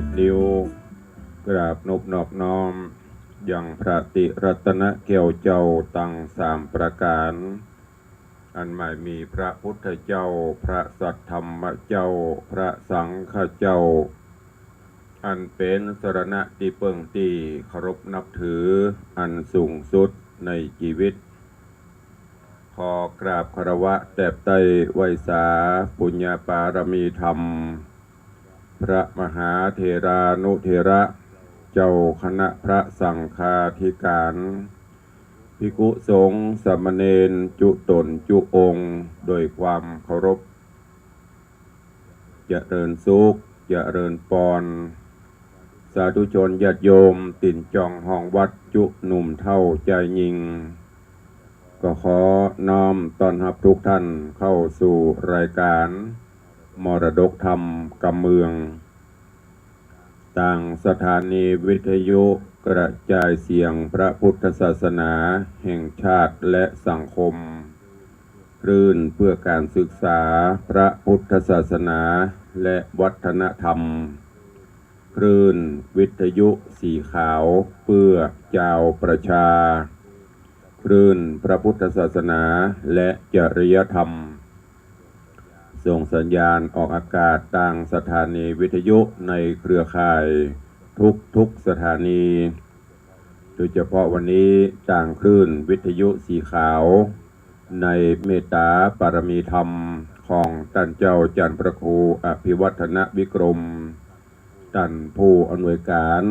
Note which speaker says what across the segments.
Speaker 1: 10 นิ้วกราบนบนอบน้อมอย่างพระติรัตนเกี่ยวเจ้าตั้ง3 ประการอันหมายมีพระพุทธเจ้าพระสัทธรรมเจ้าพระสังฆเจ้าอันเป็นสรณะที่เปิงตีเคารพนับถืออันสูงสุดในชีวิตขอกราบคารวะแด่ไตรไวยสาปุญญาปารมีธรรมพระมหาเถรานุเถระเจ้าคณะพระสังฆาธิการภิกขุสงฆ์สามเณรจุตนจุองค์โดยความเคารพเจริญสุขเจริญปอนสาธุชนญาติโยมติ่นจองห้องวัดจุหนุ่มเท่าใจยิงก็ขอน้อมต้อนรับทุกท่านเข้าสู่รายการมรดกธรรมกำเมืองต่างสถานีวิทยุกระจายเสียงพระพุทธศาสนาแห่งชาติและสังคมคลื่นเพื่อการศึกษาพระพุทธศาสนาและวัฒนธรรมคลื่นวิทยุสีขาวเพื่อเจ้าประชาคลื่นพระพุทธศาสนาและจริยธรรมส่งสัญญาณออกอากาศต่างสถานีวิทยุในเครือข่ายทุกสถานีโดยเฉพาะวันนี้ต่างคลื่นวิทยุสีขาวในเมตตาปารมีธรรมของท่านเจ้าจันทร์พระครูอภิวัฒนวิกรมท่านผู้อำนวยการ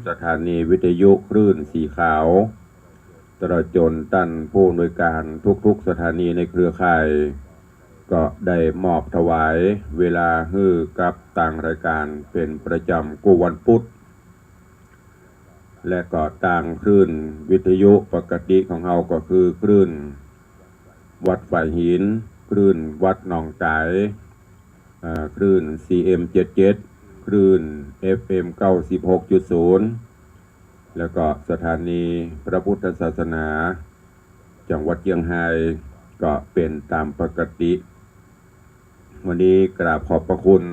Speaker 1: สถานีวิทยุคลื่นสีขาวตลอดจนท่านผู้อำนวยการทุกสถานีในเครือข่ายก็ได้มอบถวายเวลาฮื้อกับต่างรายการเป็นประจำกูวันพุธและก็ต่างคลื่นวิทยุปกติของเราก็คือคลื่นวัดฝ่ายหินคลื่นวัดหนองไก่คลื่น CM77 คลื่น FM 96.0 แล้วก็สถานีพระพุทธศาสนาจังหวัดเชียงรายก็เป็นตามปกติวันนี้กราบขอบพระคุณ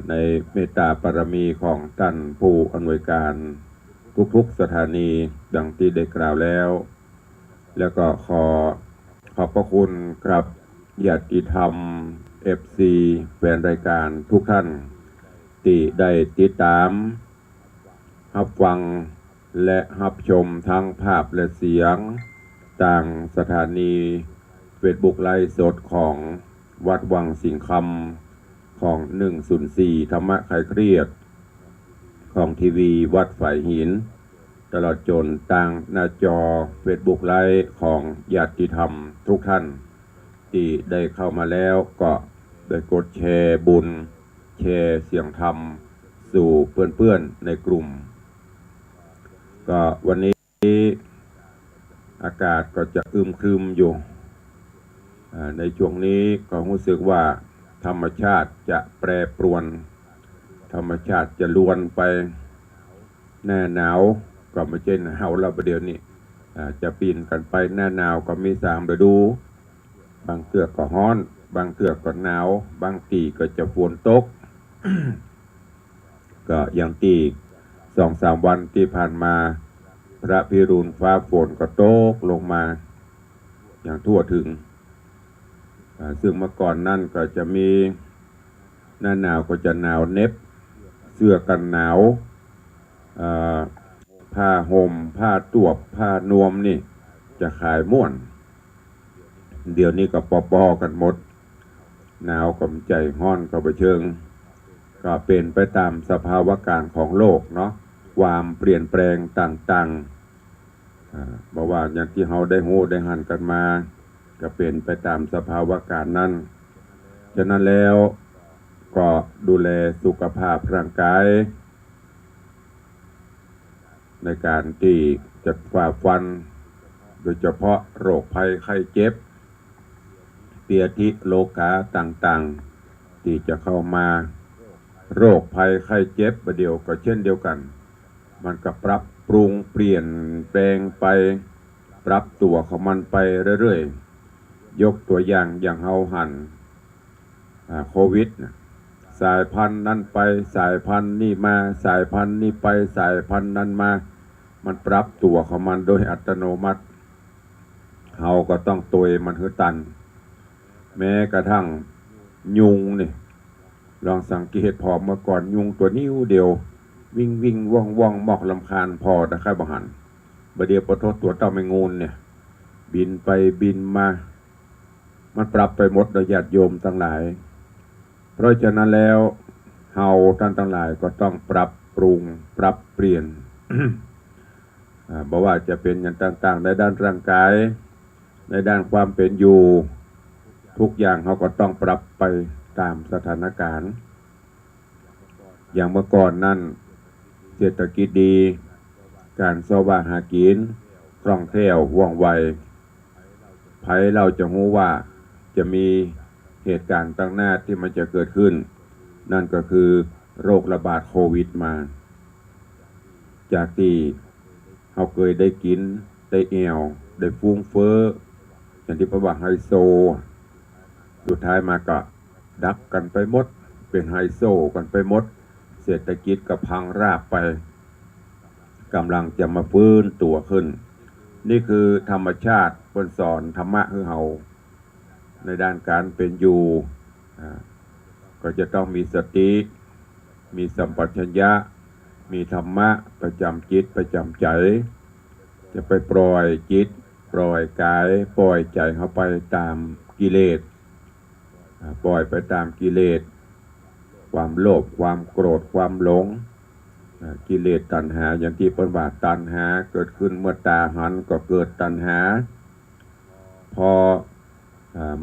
Speaker 1: ในเมตตาปรมีของท่านผู้อำนวยการทุกสถานีดังที่ได้กล่าวแล้วก็ขอบพระคุณครับญาติธรรม FC แฟนรายการทุกท่านที่ได้ติดตามรับฟังและรับชมทั้งภาพและเสียงต่างสถานีเฟซบุ๊กไลฟ์สดของวัดวังสิงห์คำของ104ธรรมะคลายเครียดของทีวีวัดฝ่ายหินตลอดจนต่างหน้าจอเฟซบุ๊กไลฟ์ของญาติธรรมทุกท่านที่ได้เข้ามาแล้วก็ได้กดแชร์บุญแชร์เสียงธรรมสู่เพื่อนๆในกลุ่มก็วันนี้อากาศก็จะอึมครึมอยู่ในช่วงนี้ก็รู้สึกว่าธรรมชาติจะแปรปรวนธรรมชาติจะล้วนไปหน้าหนาวก็ไม่ใช่หนาวแล้วประเดี๋ยวนี้จะปีนกันไปหน้าหนาวก็มี3 ฤดูบางเทือกก็ร้อนบางเทือกก็หนาวบางทีก็จะฝนตก ก็อย่างที่2-3 วันที่ผ่านมาพระพิรุณฟ้าฝนก็ตกลงมาอย่างทั่วถึงซึ่งเมื่อก่อนนั่นก็จะมีหน้าหนาวก็จะหนาวเน็บเสื้อกันหนาวผ้าห่มผ้าตวบผ้านวมนี่จะขายม่วนเดี๋ยวนี้ก็ปอกันหมดหนาวก็ใจห้อนก็ไปเชิงก็เป็นไปตามสภาวะการของโลกเนาะความเปลี่ยนแปลงต่างๆบอกว่าอย่างที่เราได้หูได้หันกันมาก็เป็นไปตามสภาวะการนั้นฉะนั้นแล้วก็ดูแลสุขภาพร่างกายในการที่จะฝ่าฟันโดยเฉพาะโรคภัยไข้เจ็บเปียทิโลกาต่างๆที่จะเข้ามาโรคภัยไข้เจ็บประเดี๋ยวก็เช่นเดียวกันมันก็ปรับปรุงเปลี่ยนแปลงไปปรับตัวของมันไปเรื่อยๆยกตัวอย่างเฮาหันโควิด สายพันธุ์นั้นไปสายพันธุ์นี่มาสายพันธุ์นี่ไปสายพันธุ์นั้นมามันปรับตัวของมันโดยอัตโนมัติเราก็ต้องตัวมันหือตันแม้กระทั่งยุงนี่ลองสังเกตพอเมื่อก่อนยุงตัวนิ้วเดียววิ่งว่องหมอกลำคาญพอตะไคร่บหันบเดียวปะทดตัวเต้าไม่งูนเนี่ยบินไปบินมามันปรับไปหมดโดยญาติโยมทั้งหลายเพราะฉะนั้นแล้วเฮาท่านทั้งหลายก็ต้องปรับปรุงปรับเปลี่ยน บอกว่าจะเป็นอย่างต่างๆในด้านร่างกายในด้านความเป็นอยู่ทุกอย่างเขาก็ต้องปรับไปตามสถานการณ์อย่างเมื่อก่อนนั้นเศรษฐกิจดีการสวาหากินคล่องแคล่วว่องไวไผเราจะรู้ว่าจะมีเหตุการณ์ตั้งหน้าที่มันจะเกิดขึ้นนั่นก็คือโรคระบาดโควิดมาจากที่เขาเคยได้กินได้แอวได้ฟุ้งเฟ้ออย่างที่พระว่าไฮโซสุดท้ายมาก็ดับกันไปหมดเป็นไฮโซกันไปหมดเศรษฐกิจก็พังราบไปกำลังจะมาฟื้นตัวขึ้นนี่คือธรรมชาติเพิ่นสอนธรรมะคือเฮาในด้านการเป็นอยู่ก็จะต้องมีสติมีสัมปชัญญะมีธรรมะประจำจิตประจำใจจะไปปล่อยจิตปล่อยกายปล่อยใจเข้าไปตามกิเลสปล่อยไปตามกิเลสความโลภความโกรธความหลงกิเลสตัณหาอย่างที่เพิ่นว่าตัณหาเกิดขึ้นเมื่อตาหันก็เกิดตัณหาพอ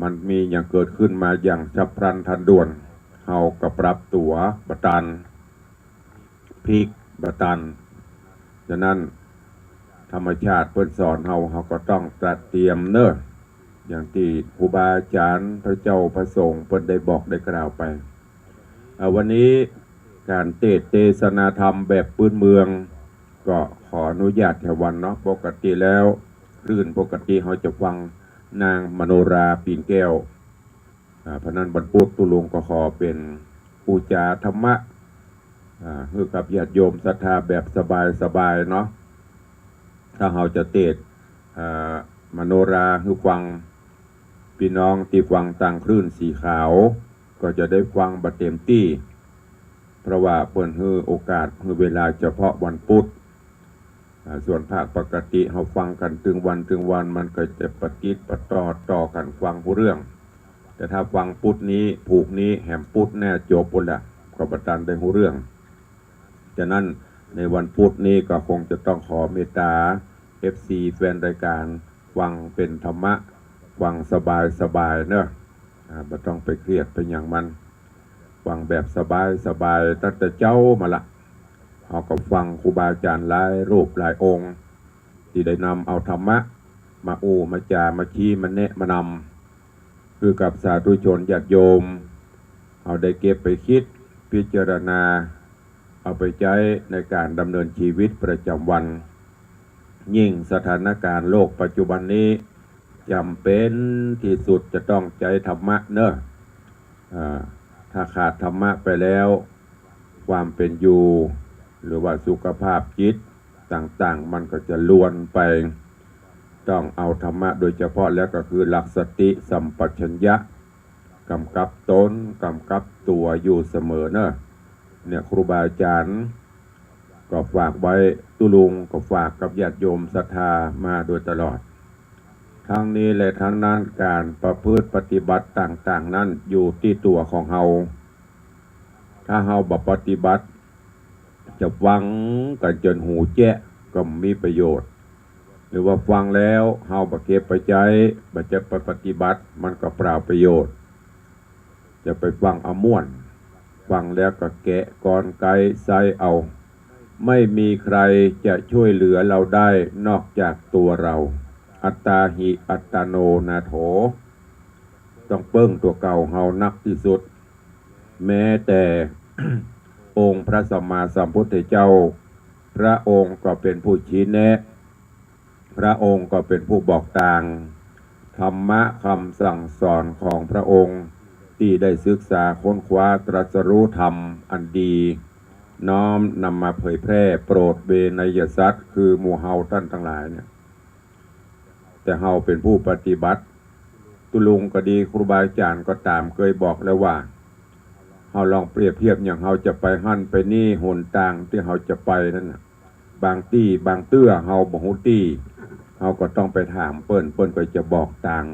Speaker 1: มันมีอย่างเกิดขึ้นมาอย่างฉับพลันทันด่วนเฮาก็ปรับตัวบตันพลิกบตันฉะนั้นธรรมชาติเพิ่นสอนเฮาก็ต้องตระเตรียมเนอะอย่างที่ครูบาอาจารย์พระเจ้าพระสงฆ์เพิ่นได้บอกได้กล่าวไปวันนี้การเทศนาธรรมแบบพื้นเมืองก็ขออนุญาตแถววันเนาะปกติแล้วคลื่นปกติเขาจะฟังนางมโนราปีนแก้วเพราะนั้นบรรพุตุลุงก็ขอเป็นปูจาธรรมะให้กับญาติโยมศรัทธาแบบสบายๆเนาะถ้าเราจะเทศมโนราให้ฟังพี่น้องที่ฟังต่างคลื่นสีขาวก็จะได้ฟังบัดเต็มที่เพราะว่าเปิดให้โอกาสให้เวลาเฉพาะวันพุธส่วนภาคปกติเราฟังกันถึงวันมันก็จะปฏิดประต่อกันฟังผู้เรื่องแต่ถ้าฟังพุธนี้ผูกนี้แหมพุธแน่จบหมดละก็ประทานได้ผู้เรื่องฉะนั้นในวันพุธนี้ก็คงจะต้องขอเมตตา FC แฟนรายการฟังเป็นธรรมะฟังสบายเนอะไม่ต้องไปเครียดเป็นอย่างมันฟังแบบสบายตั้งแต่เจ้ามาละเขาก็ฟังครูบาอาจารย์หลายรูปหลายองค์ที่ได้นำเอาธรรมะมามาจามาชี้มาแนะมานำคือกับสาธุชนญาติโยมเอาได้เก็บไปคิดพิจารณาเอาไปใช้ในการดำเนินชีวิตประจำวันยิ่งสถานการณ์โลกปัจจุบันนี้จำเป็นที่สุดจะต้องใจธรรมะเนอะถ้าขาดธรรมะไปแล้วความเป็นอยู่หรือว่าสุขภาพจิตต่างๆมันก็จะล้วนไปต้องเอาธรรมะโดยเฉพาะแล้วก็คือหลักสติสัมปชัญญะกำกับตนกำกับตัวอยู่เสมอเนอะเนี่ยครูบาอาจารย์ก็ฝากไว้ตุลุงก็ฝากกับญาติโยมศรัทธามาโดยตลอดทั้งนี้และทั้งนั้นการประพฤติปฏิบัติต่างๆนั้นอยู่ที่ตัวของเฮาถ้าเฮาบ่ปฏิบัติจะฟังกันจนหูแจ้ก็มีประโยชน์หรือว่าฟังแล้วเฮาบ่เก็บไปใจบ่จะไปปฏิบัติมันก็เปล่าประโยชน์จะไปฟังเอาม่วนฟังแล้วก็แกะกรไกใส่เอาไม่มีใครจะช่วยเหลือเราได้นอกจากตัวเราอัตตาหิอัตตโนนาโถต้องเปิ้งตัวเก่าเฮานักที่สุดแม้แต่ องค์พระสัมมาสัมพุทธเจ้าพระองค์ก็เป็นผู้ชี้แนะพระองค์ก็เป็นผู้บอกทางธรรมะคำสั่งสอนของพระองค์ ที่ได้ศึกษาค้นคว้าตรัสรู้ธรรมอันดีน้อมนำมาเผยแพร่โปรดเวนยสัตว์คือหมู่เฮาท่านทั้งหลายเนี่ยแต่เฮาเป็นผู้ปฏิบัติตุลุงก็ดีครูบาอาจารย์ก็ตามเคยบอกแล้วว่าเฮาลองเปรียบเทียบอย่างเฮาจะไปหั่นไปนี่หนทางที่เฮาจะไปนั่นน่ะบางที่บางเตื้อเฮาบ่ฮู้ที่เฮาก็ต้องไปถามเปิ้นก็จะบอกทาง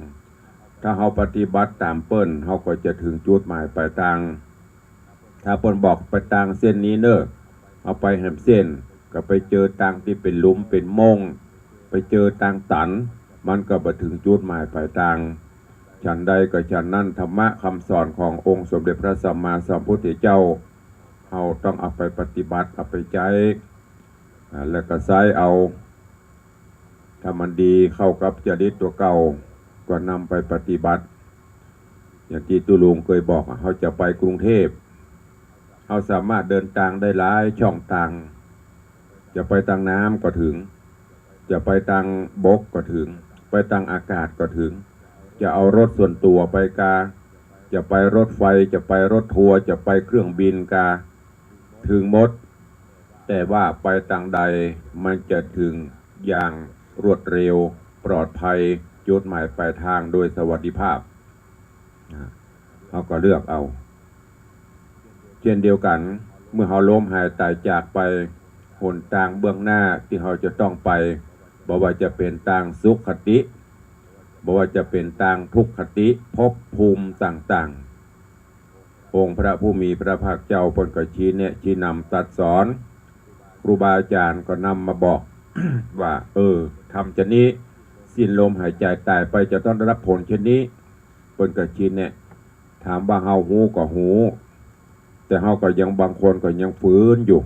Speaker 1: ถ้าเฮาปฏิบัติตามเปิ้นเฮาก็จะถึงจุดหมายปลายทางถ้าเปิ้นบอกไปทางเส้นนี้เน้อเอาไปแหมเส้นก็ไปเจอทางที่เป็นหลุมเป็นมงไปเจอทางตันมันก็บ่ถึงจุดหมายปลายทางฉันใดก็ฉันนั้นธรรมะคำสอนขององค์สมเด็จพระสัมมาสัมพุทธเจ้าเฮาต้องเอาไปปฏิบัติเอาไปใช้แล้วก็ใช้เอาถ้ามันดีเข้ากับจริตตัวเก่าก็นำไปปฏิบัติอย่างที่ตุลุงเคยบอกเขาจะไปกรุงเทพเขาสามารถเดินทางได้หลายช่องทางจะไปทางน้ำก็ถึงจะไปทางบกก็ถึงไปทางอากาศก็ถึงจะเอารถส่วนตัวไปกาจะไปรถไฟจะไปรถทัวร์จะไปเครื่องบินกาถึงหมดแต่ว่าไปทางใดมันจะถึงอย่างรวดเร็วปลอดภัยจุดหมายปลายทางโดยสวัสดิภาพเราก็เลือกเอาเช่นเดียวกันเมื่อเราล้มหายตายจากไปหนทางเบื้องหน้าที่เราจะต้องไปบ่ว่าจะเป็นทางสุขคติบ่ว่าจะเป็นทางทุกขคติภพภูมิต่างๆองค์พระผู้มีพระภาคเจ้าเพิ่นก็ชี้แนะชี้นำตรัสสอนครูบาอาจารย์ก็นำมาบอก ว่าทำจะนี้สิ้นลมหายใจตายไปจะต้องได้รับผลเช่นนี้เพิ่นก็ชี้แนะถามว่าเฮาฮู้ก็ฮู้แต่เฮาก็ยังบางคนก็ยังฝืนอยู่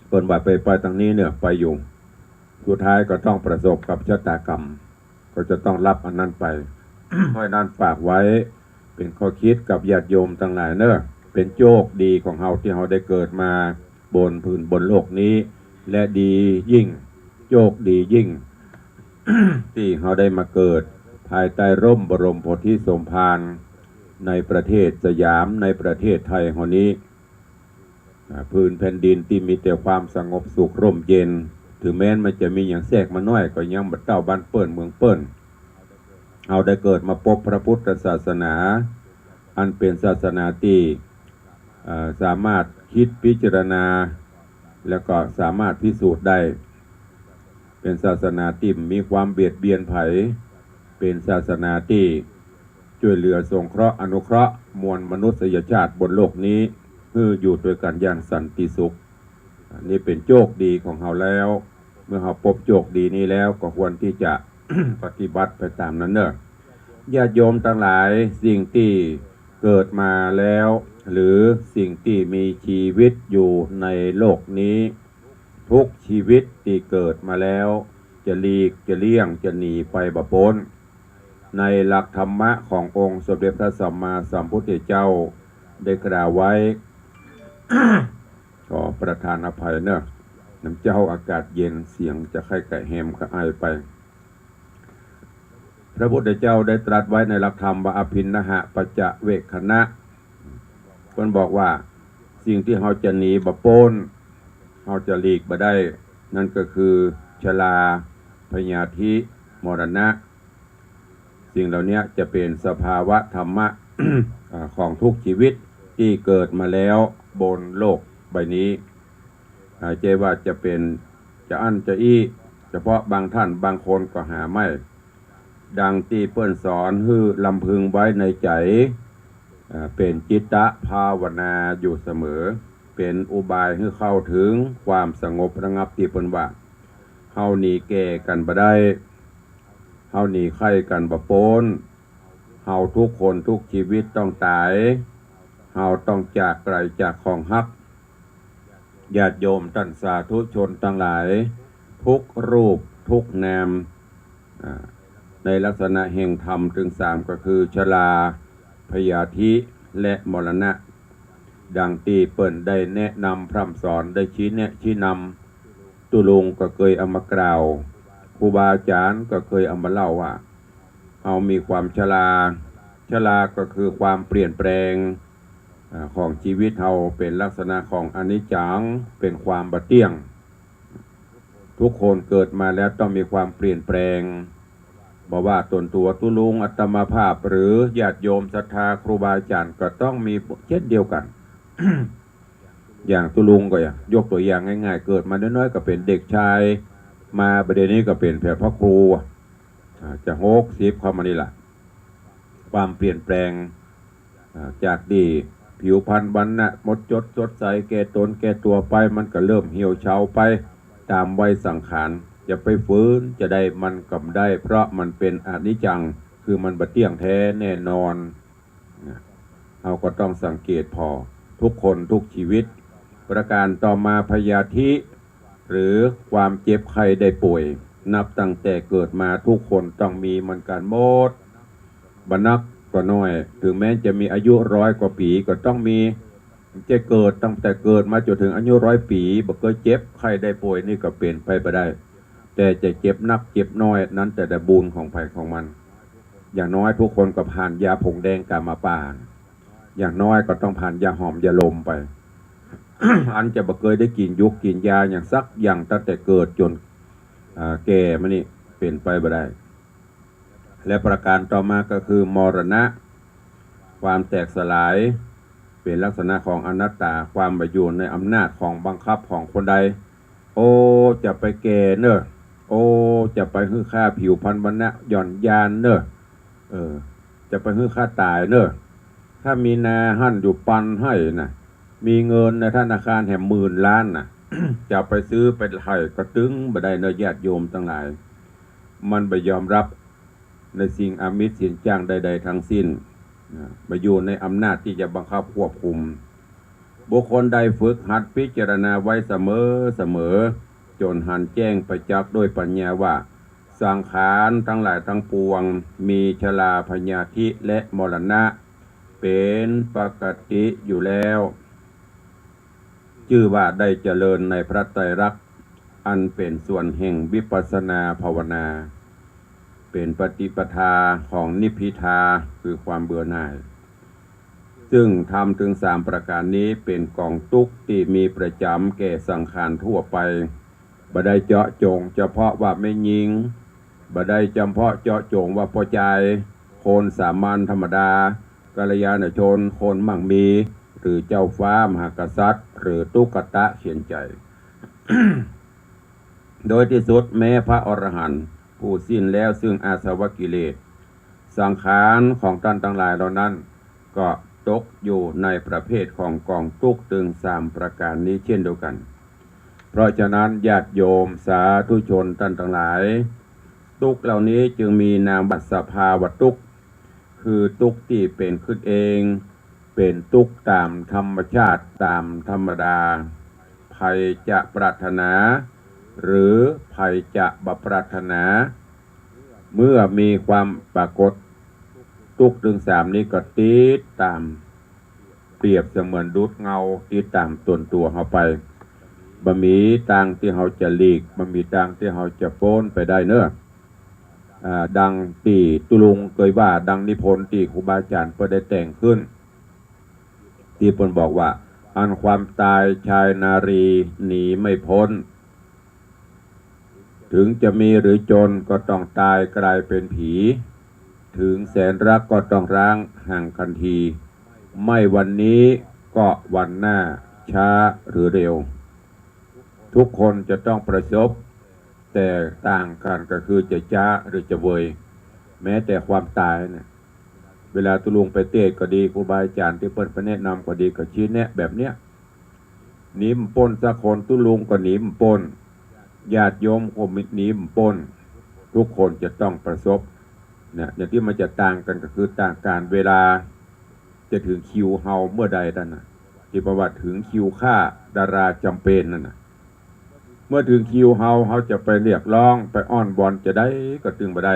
Speaker 1: เพิ่นว่าไปทางนี้เนี่ยไปอยู่สุดท้ายก็ต้องประสบกับชะตากรรมก็จะต้องรับอันนั้นไป เพราะนั้นฝากไว้เป็นข้อคิดกับญาติโยมทั้งหลายเนอะเป็นโชคดีของเฮาที่เฮาได้เกิดมาบนพื้นบนโลกนี้และดียิ่งโชคดียิ่ง ที่เฮาได้มาเกิดภายใต้ร่มบรมโพธิสมภารในประเทศสยามในประเทศไทยแห่งนี้พื้นแผ่นดินที่มีแต่ความสงบสุขร่มเย็นถึงแม้มันจะมีอย่างแทรกมาน้อยก็ยังบัดเต้าบ้านเปิ้นเมืองเปิ้นเอาได้เกิดมาพบพระพุทธศาสนาอันเป็นศาสนาที่สามารถคิดพิจารณาแล้วก็สามารถพิสูจน์ได้เป็นศาสนาที่มีความเบียดเบียนไผเป็นศาสนาที่ช่วยเหลือสงเคราะห์อนุเคราะห์มวลมนุษยชาติบนโลกนี้เพื่ออยู่ด้วยกันอย่างสันติสุขนี่เป็นโชคดีของเราแล้วเมื่อเราพบโชคดีนี้แล้วก็ควรที่จะ ปฏิบัติไปตามนั้นเนอะญาติโยมทั้งหลายสิ่งที่เกิดมาแล้วหรือสิ่งที่มีชีวิตอยู่ในโลกนี้ทุกชีวิตที่เกิดมาแล้วจะหลีกจะเลี่ยงจะหนีไปบ่พ้นในหลักธรรมะขององค์สมเด็จพระสัมมาสัมพุทธเจ้าได้กล่าวไว้ ขอประทานอภัยเนอะน้ำเจ้าอากาศเย็นเสียงจะไข้ไก่แฮมก็ไอไปพระพุทธเจ้าได้ตรัสไว้ในหลักธรรมว่าอภินนหะปัจจเวคขณะคนบอกว่าสิ่งที่เราจะหนีบ่พ้นเราจะหลีกบ่ได้นั่นก็คือชราพยาธิมรณะสิ่งเหล่านี้จะเป็นสภาวะธรรมะ ของทุกชีวิตที่เกิดมาแล้วบนโลกใบนี้ใจว่าจะเป็นจะอั้นจะอี้เฉพาะบางท่านบางคนก็หาไม่ดังที่เปิ้นสอนฮือลำพึงไว้ในใจเป็นจิตตภาวนาอยู่เสมอเป็นอุบายให้เข้าถึงความสงบระงับที่เปิ้นว่าเฮาหนีแก่กันบ่ได้เฮาหนีไข้กันบ่พ้นเฮาทุกคนทุกชีวิตต้องตายเฮาต้องจากไกลจากของฮักญาติโยมท่านสาธุชนทั้งหลายทุกรูปทุกนามในลักษณะแห่งธรรมถึงสามก็คือชราพยาธิและมรณะดังที่เปิ้นได้แนะนำพร่ำสอนได้ชี้แนะชี้นำตุลุงก็เคยเอามากล่าวครูบาอาจารย์ก็เคยเอามาเล่าว่าเอามีความชรา ชราก็คือความเปลี่ยนแปลงของชีวิตเราเป็นลักษณะของอนิจจังเป็นความบ่เที่ยงทุกคนเกิดมาแล้วต้องมีความเปลี่ยนแปลงบอกว่าตนตัวตุลุงอัตมาภาพหรือญาติโยมศรัทธาครูบาอาจารย์ก็ต้องมีเช่นเดียวกัน อย่างตุลุงก็ยกตัวอย่างง่ายๆเกิดมาน้อยๆก็เป็นเด็กชายมาประเด็นนี้ก็เป็นแผ่พระครูจะ60เข้ามานี่แหละความเปลี่ยนแปลงจากดีผิวพรรณวรรณะหมดจดสดใสแก่ตนแก่ตัวไปมันก็เริ่มเหี่ยวเฉาไปตามวัยสังขารจะไปฟื้นจะได้มันกำได้เพราะมันเป็นอนิจจังคือมันบ่เที่ยงแท้แน่นอนเราก็ต้องสังเกตพอทุกคนทุกชีวิตประการต่อมาพยาธิหรือความเจ็บไข้ได้ป่วยนับตั้งแต่เกิดมาทุกคนต้องมีมันการหมดบรรนักก็น้อยถึงแม้จะมีอายุ100 กว่าปีก็ต้องมีจะเกิดตั้งแต่เกิดมาจนถึงอายุ100 ปีบ่เคยเจ็บไข้ได้ป่วยนี่ก็เป็นไปบ่ได้แต่จะเจ็บนักเจ็บน้อยนั้นแต่บุญของไผของมันอย่างน้อยทุกคนก็ผ่านยาผงแดงกามาปานอย่างน้อยก็ต้องผ่านยาหอมยาลมไป อันจะบ่เคยได้กินยุกกินยาอย่างสักอย่างตั้งแต่เกิดจนแก่มานี่เป็นไปบ่ได้และประการต่อมาก็คือมรณะความแตกสลายเป็นลักษณะของอนัตตาความไปอยู่ในอำนาจของบังคับของคนใดโอ้จะไปแก่เนอะโอ้จะไปฮื้อค่าผิวพรรณวรรณะหย่อนยานเนอะจะไปฮื้อค่าตายเนอะถ้ามีนาหั่นอยู่ปันให้นะมีเงินในธนาคารแห่ง10,000 ล้านนะ จะไปซื้อไปให้กระตึงบ่ได้เนอะญาติโยมทั้งหลายมันไปยอมรับในสิ่งอามิตรสินจ้างใดๆทั้งสิ้นมาอยู่ในอำนาจที่จะบังคับควบคุมบุคคลใดฝึกหัดพิจารณาไว้เสมอจนหันแจ้งไปจักด้วยปัญญาว่าสังขารทั้งหลายทั้งปวงมีชราพยาธิและมรณะเป็นปกติอยู่แล้วชื่อว่าได้เจริญในพระไตรลักษณ์อันเป็นส่วนแห่งวิปัสสนาภาวนาเป็นปฏิปทาของนิพพิทาคือความเบื่อหน่ายซึ่งทำถึง3 ประการนี้เป็นกองทุกข์ที่มีประจำแก่สังขารทั่วไปบ่ได้เจาะจงเฉพาะว่าไม่ยิงบ่ได้จำเพาะเจาะจงว่าพอใจคนสามัญธรรมดากัลยาณชนคนมั่งมีหรือเจ้าฟ้ามหากษัตริย์หรือตุกตะเขียนใจ โดยที่สุดแม้พระอรหันต์ผู้สิ้นแล้วซึ่งอาสวะกิเลสสังขารของท่านทั้งหลายเหล่านั้นก็ตกอยู่ในประเภทของกองทุกข์ถึง3 ประการนี้เช่นเดียวกันเพราะฉะนั้นญาติโยมสาธุชนท่านทั้งหลายทุกข์เหล่านี้จึงมีนามบัตรสภาวะทุกข์คือทุกข์ที่เป็นขึ้นเองเป็นทุกข์ตามธรรมชาติตามธรรมดาภัยจะปรารถนาหรือภัยจะบ่ปรารถนาเมื่อมีความปรากฏทุกข์ถึง3นี้ก็ติดตามเปรียบเสมือนดูดเงาติดตามตนตัวเราไปบ่มีทางที่เราจะหลีกบ่มีทางที่เราจะพ้นไปได้เนอะดังที่ตุลุงเคยว่าดังนิพนธ์ที่ครูบาอาจารย์เพิ่นได้แต่งขึ้นที่เพิ่นบอกว่าอันความตายชายนารีหนีไม่พ้นถึงจะมีหรือจนก็ต้องตายกลายเป็นผีถึงแสนรักก็ต้องร้างห่างกันทีไม่วันนี้ก็วันหน้าช้าหรือเร็วทุกคนจะต้องประสบแต่ต่างกันก็คือจะช้าหรือจะเวยแม้แต่ความตายเนี่ยเวลาตุลุงไปเทศก็ดีครูบาอาจารย์ที่เพิ่นแนะนำก็ดีก็ชี้แนะแบบเนี้ยหนีมปนสักคนตุลุงก็หนีมปนญาติโยมก็หนีมปนทุกคนจะต้องประสบเนี่ยอย่างที่มันจะต่างกันก็คือต่างการเวลาจะถึงคิวเฮาเมื่อใดนั่นน่ะที่ประวัติถึงคิวฆ่าดาราจำเป็นนั่นน่ะเมื่อถึงคิวเฮาจะไปเรียกร้องไปอ้อนวอนจะได้ก็ถึงบ่ได้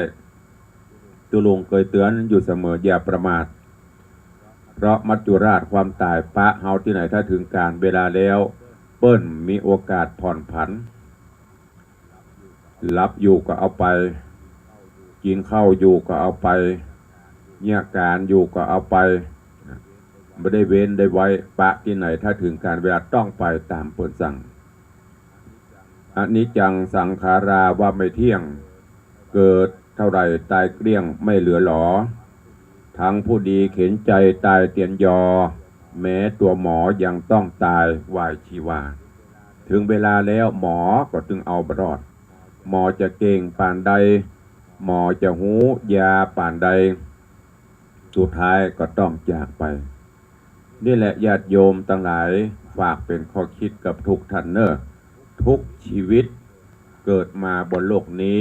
Speaker 1: ตุลุงเคยเตือนอยู่เสมออย่าประมาทเพราะมัจจุราชความตายปะเฮาที่ไหนถ้าถึงการเวลาแล้วเปิ้นมีโอกาสผ่อนผันรับอยู่ก็เอาไปกินข้าวอยู่ก็เอาไป เนี่ยการอยู่ก็เอาไปไม่ได้เว้นได้ไว้ปะที่ไหนถ้าถึงการเวลาต้องไปตามเปิดสั่งอนิจจังสังขาราว่าไม่เที่ยงเกิดเท่าไรตายเกลี้ยงไม่เหลือหรอทั้งผู้ดีเข็นใจตายเตียนยอแม้ตัวหมอยังต้องตายวายชีวาถึงเวลาแล้วหมอก็จึงเอาบรอดหมอจะเก่งป่านใดหมอจะหูยาป่านใดสุดท้ายก็ต้องจากไปนี่แหละญาติโยมทั้งหลายฝากเป็นข้อคิดกับทุกท่านเนอะทุกชีวิตเกิดมาบนโลกนี้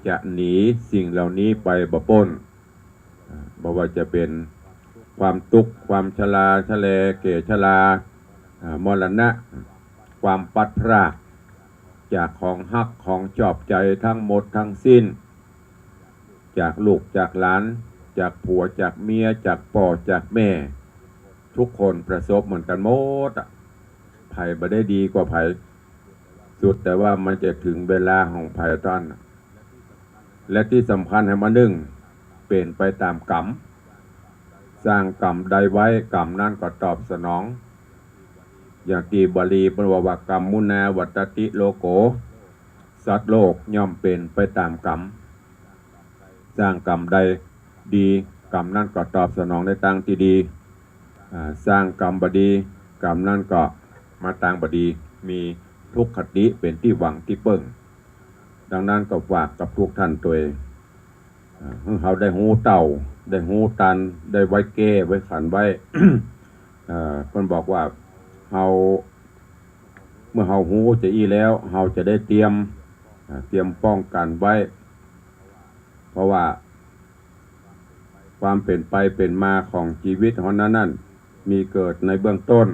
Speaker 1: จะหนีสิ่งเหล่านี้ไปบ่พ้นบ่ว่าจะเป็นความทุกข์ความชราชแลเก่ชรามรณะความปัดพรากจากของฮักของชอบใจทั้งหมดทั้งสิ้นจากลูกจากหลานจากผัวจากเมียจากพ่อจากแม่ทุกคนประสบเหมือนกันหมดไผ่บ่ได้ดีกว่าไผ่สุดแต่ว่ามันจะถึงเวลาของไผ่ตอนและที่สำคัญให้มานึ่งเป็นไปตามกรรมสร้างกรรมใดไว้กรรมนั่นก็ตอบสนองอย่างที่บาลีเป็นว่ากรรมมุนาวัตติโลโกสัตว์โลกย่อมเป็นไปตามกรรมสร้างกรรมใดดีกรรมนั่นก็ตอบสนองในทางที่ดีสร้างกรรมบดีกรรมนั่นก็มาทางบดีมีทุกขติเป็นที่หวังที่เปิ้งดังนั้นก็ฝากกับทุกท่านตัวเองเขาได้หูเต่าได้หูตันได้ไว้เก้ไว้ขันไว้ เพิ่นบอกว่าเราเมื่อเราหูจะอี้แล้วเราจะได้เตรียมป้องกันไว้เพราะว่าความเป็นไปเป็นมาของชีวิตของนั้นมีเกิดในเบื้องต้น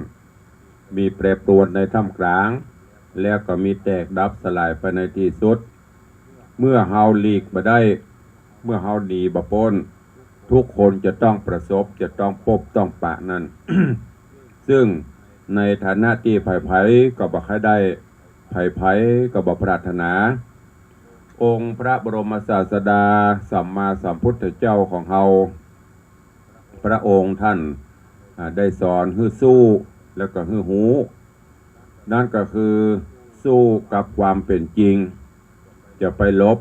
Speaker 1: มีแปรปรวนในท่ามกลางแล้วก็มีแตกดับสลายไปในที่สุดเมื่อเฮาหลีกมาได้เมื่อเฮาหนีบ่พ้นทุกคนจะต้องประสบจะต้องพบต้องปะนั่น ซึ่งในฐานะที่ไผ่ก็บ่ค่อยได้ไผ่ก็บ่ปรารถนาองค์พระบรมศาสดาสัมมาสัมพุทธเจ้าของเฮาพระองค์ท่านได้สอนให้สู้แล้วก็ให้หูนั่นก็คือสู้กับความเป็นจริงจะไปลบ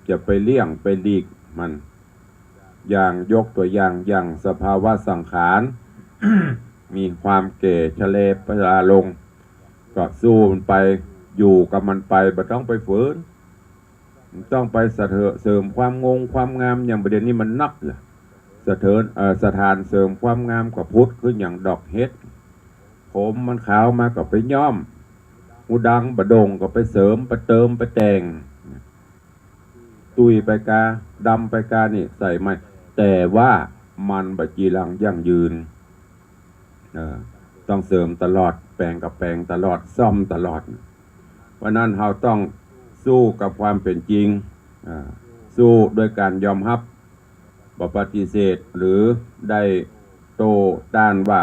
Speaker 1: จะไปเลี่ยงไปหลีกมันอย่างยกตัวอย่างสภาวะสังขาร มีความเก่ชะเลปลาลงก็สู้มันไปอยู่กับมันไปไม่ต้องไปฝืนต้องไปเสริมความงงความงามอย่างประเด็นนี้มันนักเลยสถานเสริมความงามกับพุทธคืออย่างดอกเฮ็ดผมมันขาวมาก็ไปย้อมอุดังบดงก็ไปเสริมไปเติมไปแต่งตุยไปกาดำไปกานี่ใส่ไม่แต่ว่ามันบจีรังยั่งยืนต้องเสริมตลอดแปลงกับแปลงตลอดซ่อมตลอดเพราะนั้นเราต้องสู้กับความเป็นจริงสู้โดยการยอมรับบ่ปฏิเสธหรือได้โต้ต้านว่า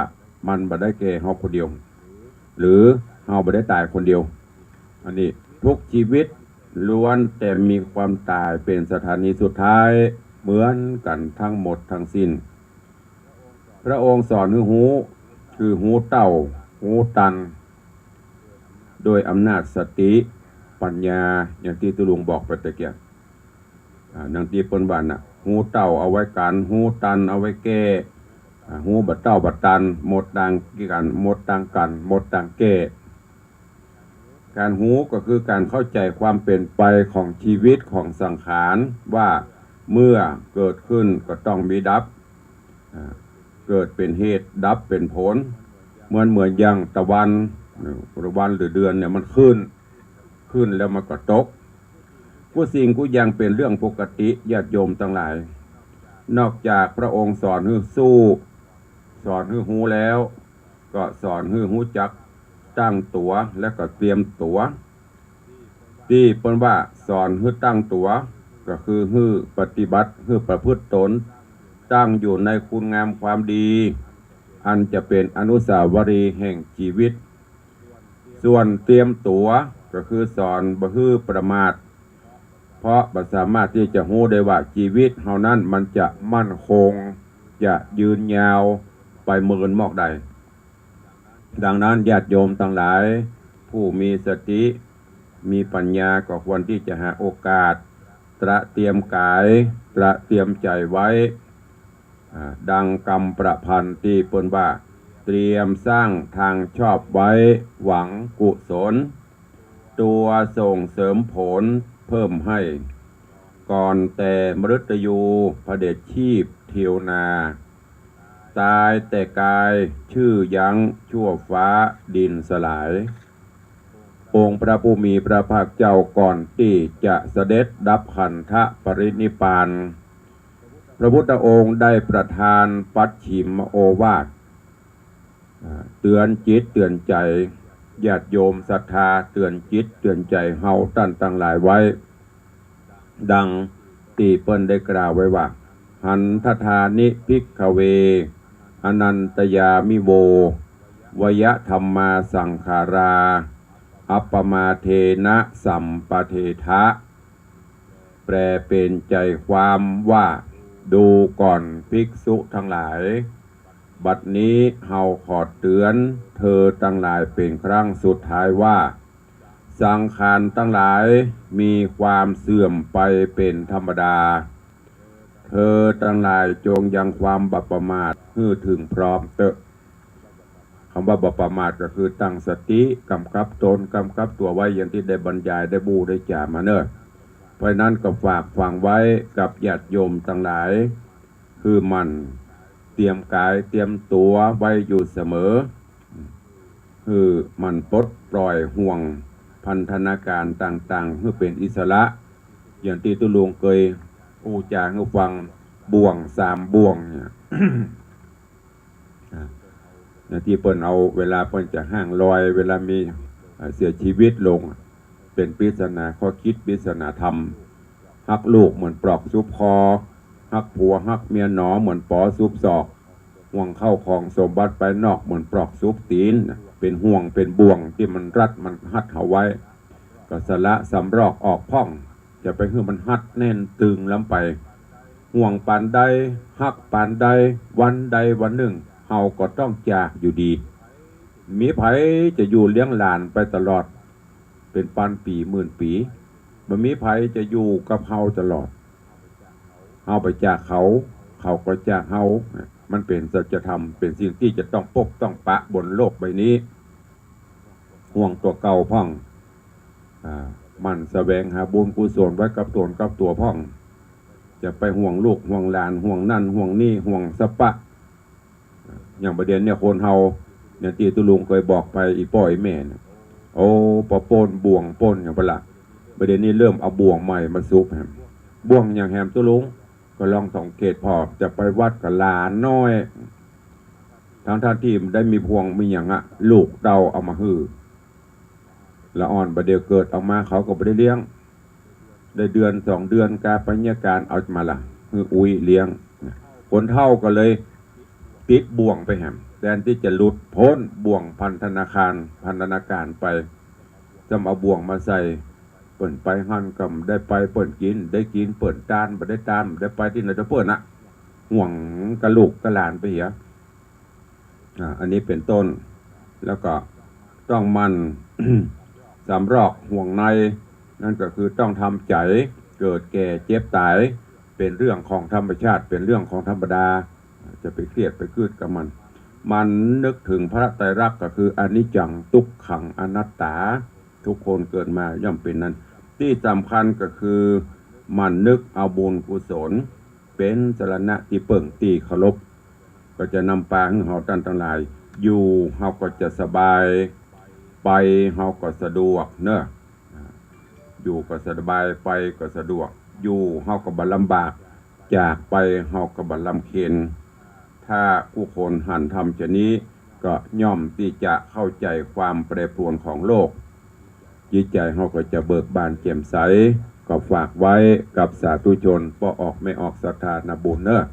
Speaker 1: มันบ่ได้แก่เฮาคนเดียวหรือเฮาบ่ได้ตายคนเดียวอันนี้ทุกชีวิตล้วนแต่มีความตายเป็นสถานีสุดท้ายเหมือนกันทั้งหมดทั้งสิ้นพระองค์สอนให้หูคือหูเต่าหูตันโดยอำนาจสติปัญญาอย่างที่ตุลุงบอกไปตะเกียบอย่างที่เปิ้นว่าน่ะหูเต่าเอาไว้กันหูตันเอาไว้แก้หูบัดเต่าบัดตันหมดดังกันหมดดังกันหมดดังแก้การหูก็คือการเข้าใจความเป็นไปของชีวิตของสังขารว่าเมื่อเกิดขึ้นก็ต้องมีดับเกิดเป็นเหตุดับเป็นผลเหมือนอย่างตะวันหรือเดือนเนี่ยมันขึ้นแล้วมันก็ตกผู้สิ่งผู้ยังเป็นเรื่องปกติญาติโยมทั้งหลายนอกจากพระองค์สอนให้สู้สอนให้หูแล้วก็สอนให้หูจักตั้งตัวและก็เตรียมตัวที่เปิ้นว่าสอนให้ตั้งตัวก็คือให้ปฏิบัติให้ประพฤติตนตั้งอยู่ในคุณงามความดีอันจะเป็นอนุสาวรีย์แห่งชีวิตส่วนเตรียมตัวก็คือสอนบ่ให้ประมาทเพราะบ่สามารถที่จะรู้ได้ว่าชีวิตเฮานั้นมันจะมั่นคง จะยืนยาวไปหมื่นมอกใดดังนั้นญาติโยมทั้งหลายผู้มีสติมีปัญญาก็ควรที่จะหาโอกาสตระเตรียมกายตระเตรียมใจไว้ดังกรรมประพันธ์ที่เปิ้นว่าเตรียมสร้างทางชอบไว้หวังกุศลตัวส่งเสริมผลเพิ่มให้ก่อนแต่มฤตยูพระเดชชีพเทียวนาตายแต่กายชื่อยั้งชั่วฟ้าดินสลายองค์พระผู้มีพระภาคเจ้าก่อนที่จะเสด็จดับขันธปรินิพพานพระพุทธองค์ได้ประทานปัจฉิมโอวาทเตือนจิตเตือนใจญาติโยมศรัทธาเตือนจิตเตือนใจเฮาท่านทั้งหลายไว้ดังที่เปิ้นได้กล่าวไว้ว่าหันทธานิภิกขเวอนันตยามิโววยธรรมาสังขาราอัปปมาเทนะสัมปเททะแปลเป็นใจความว่าดูก่อนภิกษุทั้งหลายบัดนี้เฮาขอเตือนเธอทั้งหลายเป็นครั้งสุดท้ายว่าสังขารทั้งหลายมีความเสื่อมไปเป็นธรรมดาเธอทั้งหลายจงยังความบัพประมาทให้ถึงพร้อมเตอะคำว่าบัพประมาทก็คือตั้งสติกำกับตนกำกับตัวไว้อย่างที่ได้บรรยายได้บูได้จ่ามาเนิ่นเพราะนั้นก็ฝากฟังไว้กับญาติโยมทั้งหลายคือมันเตรียมกายเตรียมตัวไว้อยู่เสมอคือมันปลดปล่อยห่วงพันธนาการต่างๆเพื่อเป็นอิสระอย่างที่ตุลุงเคยอูจางให้ฟังบ่วง3บ่วงเนี่ย ที่เปิ้นเอาเวลาเปิ้นจะห่างลอยเวลามีเสียชีวิตลงเป็นปริศนาข้อคิดปริศนาธรรมฮักลูกเหมือนปลอกซุปคอฮักผัวฮักเมียหนอเหมือนปอซุปศอกห่วงเข้าของสมบัติไปนอกเหมือนปลอกซุปตีนเป็นห่วงเป็นบ่วงที่มันรัดมันหัดเอาไว้ก็สละสำรอกออกพ่องจะไปให้มันหัดแน่นตึงล้ำไปห่วงปานใดฮักปานใดวันใดวันหนึ่งเฮาก็ต้องจากอยู่ดีมีไผจะอยู่เลี้ยงหลานไปตลอดเป็นพันปีหมื่นปีบ่มีไผจะอยู่กับเฮาตลอดเฮาไปจากเขาเขาก็จากเฮามันเป็นสัจธรรมเป็นสิ่งที่จะต้องปกต้องปะบนโลกใบนี้ห่วงตัวเก่าพ่องมันแสวงหาบุญกุศลไว้กับตนกับตัวพ่องจะไปห่วงลูกห่วงหลานห่วงนั่นห่วงนี่ห่วงสปะอย่างประเด็นเนี่ยคนเฮาเนี่ยที่ตุลุงเคยบอกไปอีป้อยแม่นะโอ้ปะป่นบ่วงป่นอย่างเปล่าประเด็นนี้เริ่มเอาบ่วงใหม่มาซุปแฮมบ่วงอย่างแฮมตุลุงก็ลองสังเกตพอจะไปวัดกับหลานน้อยทั้งท่านที่ได้มีพวงมีอย่างลูกเต้าเอามาฮื้อละอ่อนประเดี๋ยวเกิดออกมาเขาก็ไม่ได้เลี้ยงได้เดือน2 เดือนการปัญญาการเอามาละคืออุ้ยเลี้ยงคนเท่าก็เลยติดบ่วงไปแหมแทนที่จะหลุดพ้นบ่วงพันธนาการไปจะเอาบ่วงมาใส่เปิ่นไปหั่นกับได้ไปเปิ่นกินได้กินเปิ่นตานบ่ได้ตานได้ไปที่ไหนจะเปิ่นห่วงกระลูกกระหลานไปเหียอันนี้เป็นต้นแล้วก็ต้องมัน สำรอกห่วงในนั่นก็คือต้องทำใจเกิดแก่เจ็บตายเป็นเรื่องของธรรมชาติเป็นเรื่องของธรรมดาจะไปเครียดไปคืดกับมันนึกถึงพระไตรลักษณ์ก็คืออนิจจังทุกขังอนัตตาทุกคนเกิดมาย่อมเป็นนั้นที่สำคัญก็คือมันนึกเอาบุญกุศลเป็นสรณะที่เปิ่งตีเคารพก็จะนำปาให้เฮาท่านทั้งหลายอยู่เฮาก็จะสบายไปเฮาก็สะดวกเนอะอยู่ก็สบายไปก็สะดวกอยู่เฮาก็บ่ลำบากจากไปเฮาก็บ่ลำเค็ญถ้าผู้คนหันทำเช่นนี้ก็ย่อมที่จะเข้าใจความแปรปรวนของโลกจิตใจเฮาก็จะเบิกบานแจ่มใสก็ฝากไว้กับสาธุชนพอออกไม่ออกศรัทธานบุญเนอะ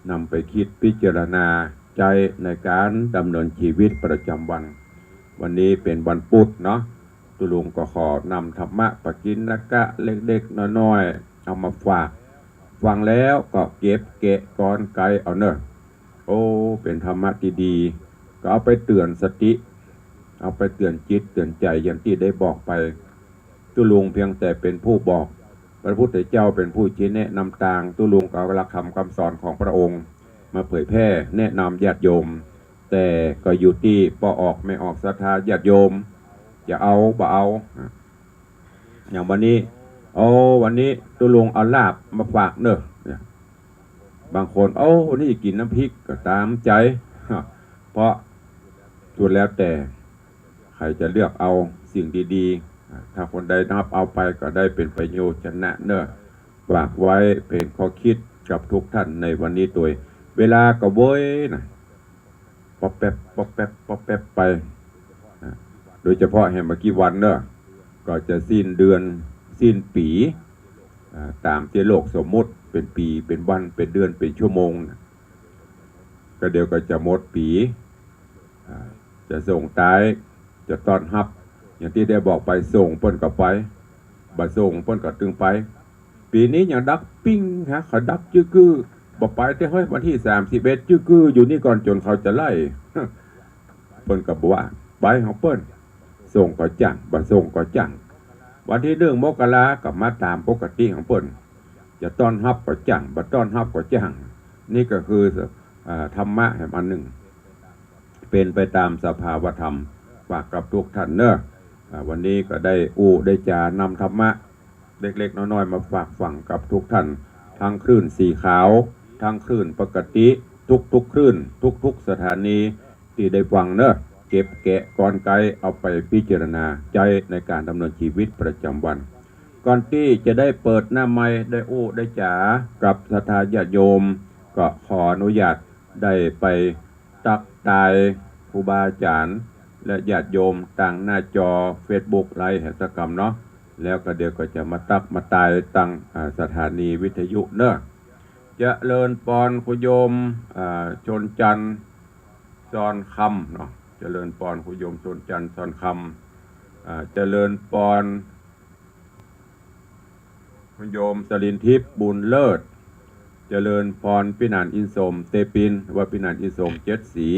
Speaker 1: นำไปคิดพิจารณาใจในการดำเนินชีวิตประจำวันนี้เป็นวันพุธเนาะตุลุงก็ขอนำธรรมะปกิณกะเล็กๆน้อยๆเอามาฝากฟังแล้วก็เก็บเกะก้อนไกเอาเนอะ โอ้เป็นธรรมะที่ดีก็เอาไปเตือนสติเอาไปเตือนจิตเตือนใจอย่างที่ได้บอกไปตุลุงเพียงแต่เป็นผู้บอกพระพุทธเจ้าเป็นผู้ชี้แนะนำทางตุลุงก็เอาหลักธรรมคำสอนของพระองค์มาเผยแพร่แนะนำญาติโยมแต่ก็อยู่ที่พอออกไม่ออกศรัทธาญาติโยมอย่าเอาบ่เอาอย่างวันนี้วันนี้ตุลุงเอาลาบมาฝากเนอะบางคนวันนี้กินน้ำพริกก็ตามใจเพราะสุดแล้วแต่ใครจะเลือกเอาสิ่งดีๆถ้าคนใดนับเอาไปก็ได้เป็นประโยชน์ชนะเนอะฝากไว้เป็นข้อคิดกับทุกท่านในวันนี้ตัวเวลาก็โว้ยนะป๊อปแป๊บป๊อปแป๊บป๊อปแป๊บไปโดยเฉพาะแห่งเมื่อกี้วันเนอะก็จะสิ้นเดือนสิ้นปีตามที่โลกสมมุติเป็นปีเป็นวันเป็นเดือนเป็นชั่วโมงก็เดี๋ยวก็จะหมดปีจะส่งท้ายจะต้อนรับอย่างที่ได้บอกไปส่งเปิ้นก็ไปบ่ส่งเปิ้นก็ตึงไปปีนี้อย่างดักปิ้งฮะเขาดักจื้อกื้อบอกไปแต่เฮ้ยวันที่31จื้อกื้ออยู่นี่ก่อนจนเขาจะไล่เปิ้นก็บอกว่าไปของเปิ้นส่งก็จังบ่ส่งก็จังวันที่1 มกราก็มาตามปกติของเปิ้นจะต้อนรับก็จังบ่ต้อนรับก็จังนี่ก็คือธรรมะแห่งอันหนึ่งเป็นไปตามสภาวธรรมฝากกับทุกท่านเนอะวันนี้ก็ได้จานำธรรมะเล็กๆน้อยๆมาฝากฝังกับทุกท่านทั้งคลื่นสีขาวทั้งคลื่นปกติทุกคลื่นทุกสถานีที่ได้ฟังเนอะเก็บแกะก่อนไกลเอาไปพิจารณาใจในการดำเนินชีวิตประจำวันก่อนที่จะได้เปิดหน้าไมค์ได้จากับศรัทธาญาติโยมก็ขออนุญาตได้ไปตักทายครูบาอาจารย์และญาติโยมต่างหน้าจอ Facebook ไลฟ์แห่งสกรรมเนาะแล้วก็เดี๋ยวก็จะมาตักมาตายตั้งสถานีวิทยุเนอะเจริญปอนคุโยมชนจันทร์ซอนคำเนาะเจริญปอนคุโยมชนจันทร์ซอนคำเจริญปอนคุโยมสลินทิพย์บุญเลิศเจริญพรพินันอินสมเตปินว่าพินันอินสมเจ็ดสี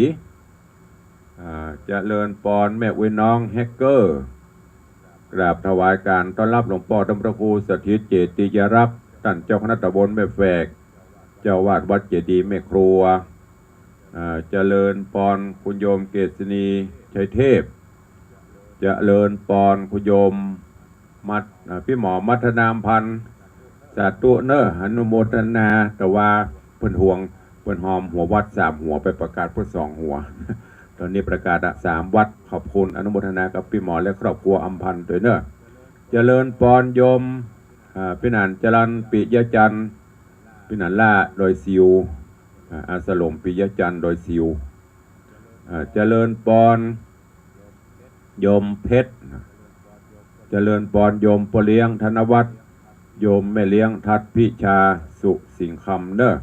Speaker 1: เจริญพรแม่อุ้ยน้องแฮกเกอร์กราบถวายการต้อนรับหลวงพ่อดำรงครูสถิตเจติยรักษ์ท่านเจ้าคณะตำบลแม่แฝกเจ้าวาดวัดเจดีย์แม่ครัวเจริญพรคุณโยมเกษณีชัยเทพเจริญพรคุณโยมพี่หมอมัทนามพันธ์สาธุเนออนุโมทนาแต่ว่าเพิ่นห่วงเพิ่นหอมหัววัด3 หัวไปประกาศเพิ่น2 หัวตอนนี้ประกาศ3 วัดขอบคุณอนุโมทนากับพี่หมอและครอบครัวอัมพันธ์ด้วยเนอะเจริญพรโยมพี่นันจรัญปิยจันทร์พี่นันล่าโดยซิวอาสลมปิยจันทร์โดยซิวเจริญพรโยมเพชรเจริญพรโยมปเลี้ยงธนวัฒน์โยมแม่เลี้ยงทัดพิชาสุสิงคำเนอะ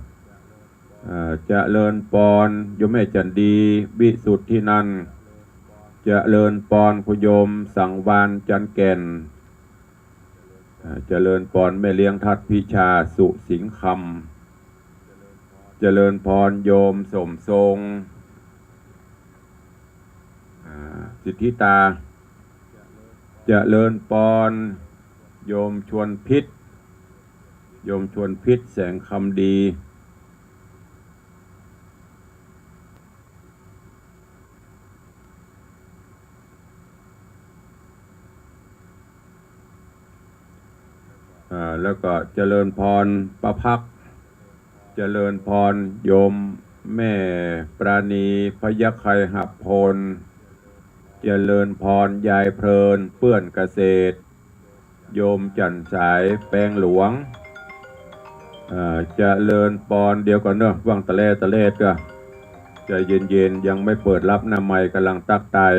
Speaker 1: เจริญพรโยมแม่จันดีวิสุทธินันท์เจริญพรคุณโยมสังวานจันแก่นเจริญพรแม่เลี้ยงทัดพิชาสุสิงคำเจริญพรโยมสมทรงสิทธิตาเจริญพรโยมชวนพิษแสงคำดีแล้วก็เจริญพรประภักเจริญพรโยมแม่ปราณีพยัคไคหับพลเจริญพรยายเพลินเปื้อนเกษตรโยมจันสายแปลงหลวงเจริญพรเดียวกันเนอะว่างตะเล่ก็ใจเย็นๆยังไม่เปิดรับหน้าไมค์กำลังตักตาย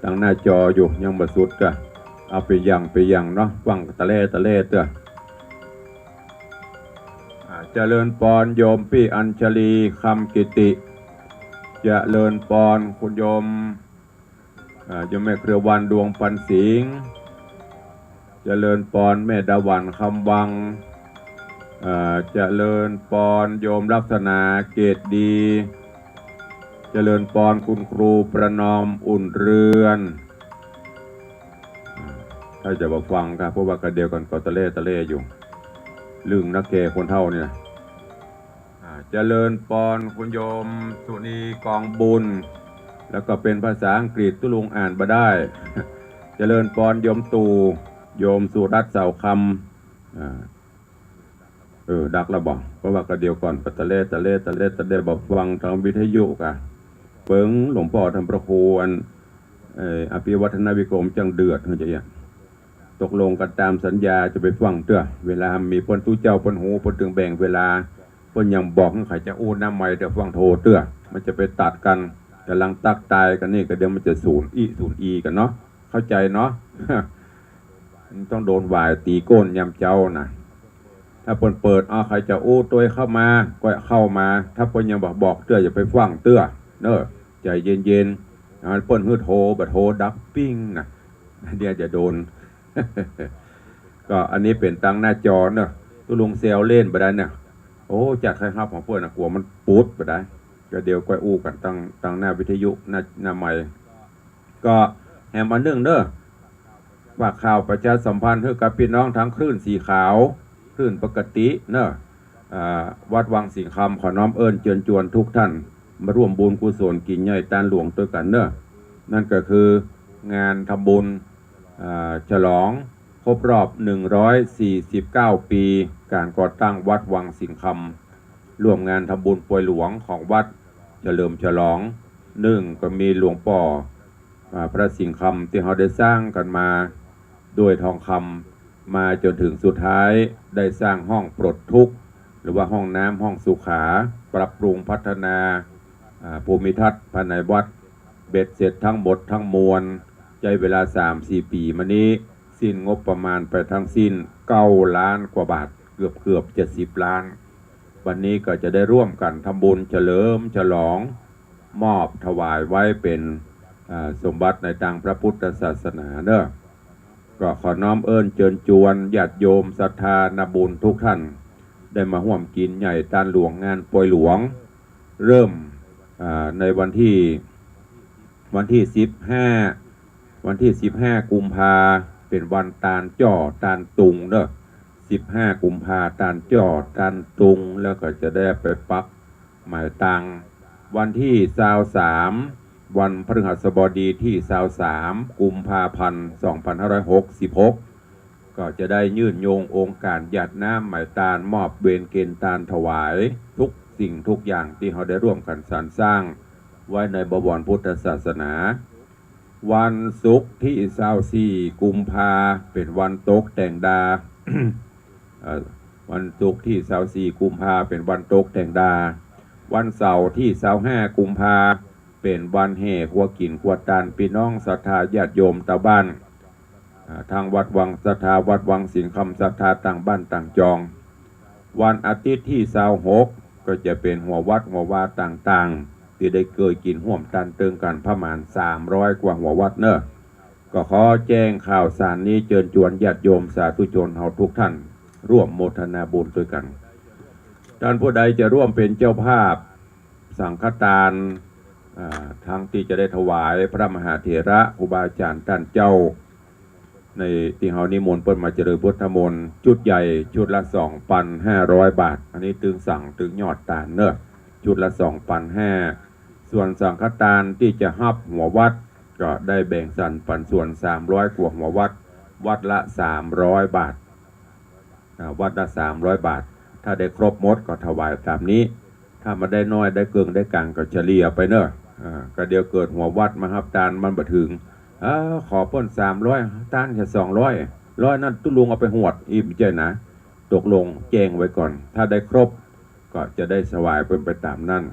Speaker 1: ตั้งหน้าจออยู่ยังบ่สุดก็เอาไปยังเนาะว่างตะเล่ก็เจริญพรโยมพี่อัญชลีคำกิติเจริญพรคุณโยมโยมแม่เครือวันดวงปันสิงห์เจริญพรแม่ดาวันคำวังเจริญพรโยมลักษณะเกตดี เจริญพรคุณครูประนอมอุ่นเรือนถ้าจะบอกฟังครับเพราะว่ากระเดียวกันก็ตะเล่อยู่ลึงนักเกคนเท่าเนี่ยเจริญพรคุณโยมสุนีกองบุญแล้วก็เป็นภาษาอังกฤษตุลุงอ่านมาได้ เจริญพรโยมตู่โยมสุรัตน์เสาคำดักระบอกเพราะว่ากระเดียวก่อนปัตตะเล่บอกฟังทางวิทยุกะเปิงหลวงพ่อทำประโคนอภิวัฒนวิกรมจังเดือดเฮ้ยจะตกลงกันตามสัญญาจะไปฟังเตื้อเวลามีพ้นตู้เจ้าพ้นหูพ้นถึงแบ่งเวลาพ้นยังบอกใครจะอู้น้ำไม่เดี๋ยวฟังโทรเตื้อมันจะไปตัดกันกำลังตักตายกันนี่ก็เดี๋ยวมันจะศูนย์กันเนาะเข้าใจเนาะ ต้องโดนวายตีก้นยำเจ้านะถ้าเปิดใครจะอู้ตัวเข้ามาก็เข้ามาถ้าเปิ้นยังบอกเตื้ออย่าไปฟังเตื้อเนอะใจเย็นเปิ้นฮือโทรบัดโทรดับปิ้งนะเดี๋ยวจะโดน ก็อันนี้เป็นตั้งหน้าจอเนอะตุลุงเซลเล่นไปได้เนี่ยโอ้จัดใครครับของเพื่อนนะกลัวมันปูดไปได้ก็เดี๋ยวก้อยอู้กันตั้งหน้าวิทยุหน้าใหม่ก็แฮมอันหนึ่งเนอะฝากข่าวประชาสัมพันธ์ให้กับพี่น้องทั้งคลื่นสีขาวคลื่นปกติเนอะวัดวังสิงคำขอน้อมเอิญเชิญชวนทุกท่านมาร่วมบุญกุศลกินใหญ่ตานหลวงด้วยกันเนอะนั่นก็คืองานทำบุญฉลองครบรอบ149 ปีการก่อตั้งวัดวังสิงคำร่วมงานทำบุญป่วยหลวงของวัดเฉลิมฉลองก็มีหลวงพ่อพระสิงคำที่เขาได้สร้างกันมาด้วยทองคำมาจนถึงสุดท้ายได้สร้างห้องปลดทุกข์หรือว่าห้องน้ำห้องสุขาปรับปรุงพัฒนาภูมิทัศน์ภายในวัดเบ็ดเสร็จทั้งหมดทั้งมวลใช้เวลา 3-4 ปีมานี้สิ้นงบประมาณไปทั้งสิ้น9 ล้านกว่าบาทเกือบ70 ล้านวันนี้ก็จะได้ร่วมกันทำบุญเฉลิมฉลองมอบถวายไว้เป็นสมบัติในทางพระพุทธศาสนาเนอะก็ขอน้อมเอิญเชิญชวนญาติโยมศรัทธานาบุญทุกท่านได้มาร่วมกินใหญ่ตานหลวงงานป่วยหลวงเริ่มในวันที่15กุมภาเป็นวันตาลจ่อตาลตุงเนอะ15กุมภาตาลจ่อตาลตุงแล้วก็จะได้ไปปักหมายตังวันที่23วันพฤหัสบดีที่23กุมภาพันธ์2566ก็จะได้ยื่นโยงองค์การหยาดน้ำหมายตาลมอบเวรเกณฑ์ตาลถวายทุกสิ่งทุกอย่างที่เขาได้ร่วมกันสรรสร้างไว้ในบวรพุทธศาสนาวันศุกร์ที่24กุมภาเป็นวันตกแต่งดา วันศุกร์ที่24กุมภาเป็นวันตกแต่งดาวันเสาร์ที่25กุมภาเป็นวันแห่ขัวกินขัวตานพี่น้องศรัทธาญาติโยมตาบ้านทางวัดวังศรัทธาวัดวังสิงคำศรัทธาต่างบ้านต่างจองวันอาทิตย์ที่26ก็จะเป็นหัววัดหัววาต่างๆที่ได้เคยกินห่วมตันเติงกันประมาณ300 กว่าหัววัดเนอะก็ขอแจ้งข่าวสารนี้เชิญชวนญาติโยมสาธุชนเฮาทุกท่านร่วมโมทนาบุญด้วยกันท่านผู้ใดจะร่วมเป็นเจ้าภาพสังฆทานทั้งที่จะได้ถวายพระมหาเถระครูบาอาจารย์ท่านเจ้าในที่เฮานิมนต์เปิ้นมาเจริญพุทธมนต์ชุดใหญ่ชุดละ 2,500 บาทอันนี้ตึงสั่งตึงยอดตาลเนอะชุดละ 2,500 ส่วนสังฆทานที่จะฮับหัววัดก็ได้แบ่งสรรปันส่วน300 กว่าหัววัดวัดละ300 บาทวัดละ300 บาทถ้าได้ครบหมดก็ถวายตามนี้ถ้ามาได้น้อยได้เกินได้กลางก็เฉลี่ยไปเนอะก็เดี๋ยวเกิดหัววัดมาฮับทานมันบ่ถึงขอเพิ่น300ทานแค่200นั่นตุ้ลุงเอาไปหวดอิ่มใจนะตกลงแจ้งไว้ก่อนถ้าได้ครบก็จะได้ถวายเป็นไปตามนั้น